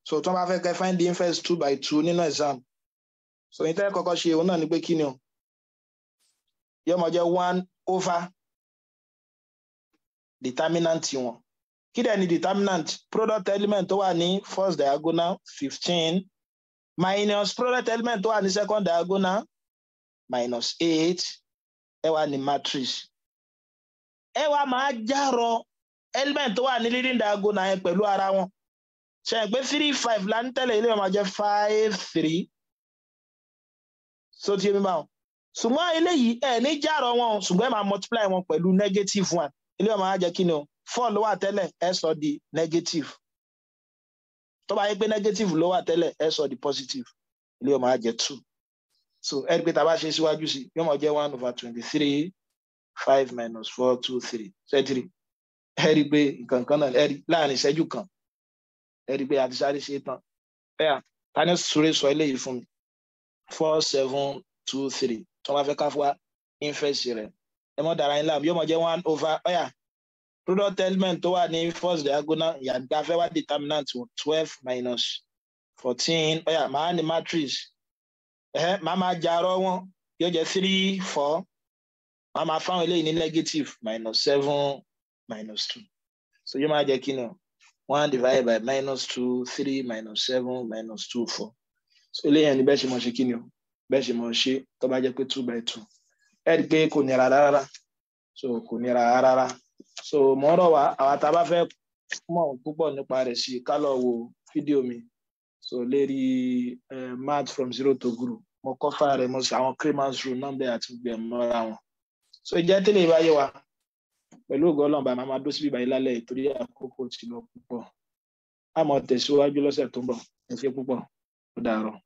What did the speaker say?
So tó bá fẹ́ kẹ́ find the inverse 2 by 2 nínú exam. So ní tẹ́ kọ́kọ́ ṣe òun náà ni pé kí ni o? Yóò máa jẹ́ 1 over determinant wọn. Kí dẹ̀ ni determinant? Product element tó wà ní first diagonal 15 minus product element tó wà ní second diagonal minus 8 ẹ wá ní matrix. Ẹ wá máa járọ element tó wà ní leading diagonal yẹn pẹ̀lú ara wọn. Ṣé pé 3 5 la ń tẹ̀lé ilé máa jẹ́ 5 3. So tí mi bá wọn. Ṣùgbọ́n eléyìí ẹ ní járọ wọn ṣùgbọ́n ẹ máa multiply wọn pẹ̀lú negative 1. Ilé máa jẹ́ kí ni o? 4 ló wà tẹ́lẹ̀ ẹ sọ di negative. Tó bá yẹ pé negative ló wà tẹ́lẹ̀ ẹ sọ di positive. Ilé máa jẹ́ 2. So ẹ rí pé tá a bá ṣe síwájú sí yóò máa jẹ́ 1 over 23 5 minus 4 2 3. Ṣé 3? Ẹ rí pé nǹkan kan náà ẹ rí láàrin ìṣẹ́jú kan. Ẹ rí pé àti sáré ṣe tán. Ẹ ta ni sùúrù sọ eléyìí fún mi? 4 7 2 3. Tó bá fẹ́ ká fún wa inverse rẹ̀. Ẹ mọ̀ dára yín láàmú yóò máa jẹ́ 1 over product element tó wà ní first diagonal yàtọ̀ fẹ́ wá determinant 12 minus 14 màá ní matrix màá máa jarọ wọn yóò jẹ́ 3 4 màá máa fáwọn eléyìí ní negative minus 7 minus 2 so yóò máa jẹ́ kí ni 1 divided by minus 2 3 minus 7 minus 2 4 so eléyìí ni bẹ́ẹ̀ ṣe mọ̀ ṣe kí ni o bẹ́ẹ̀ ṣe mọ̀ ṣe tó bá jẹ́ pé 2 by 2 ẹ rí pé kò nira rárá so kò nira rárá. So mo rọ̀ wá àwa tá bá fẹ́ mọ̀ púpọ̀ nípa rẹ̀ sí ká lọ wo fídíò mi so lérí math from zero to guru mo cover rẹ̀ mo ṣe àwọn Cramer's rule number àti gbẹ̀mọ́ra wọn so ìjẹ́ tẹ́lẹ̀ ìbáyé wa pẹ̀lú ògo Ọlọ́run bá máa dó síbí báyìí lálẹ́ ìtorí àkókò ti lọ púpọ̀ a máa tẹ̀síwájú lọ́sẹ̀ tó ń bọ̀ ẹ ṣé púpọ̀ ó dàárọ̀.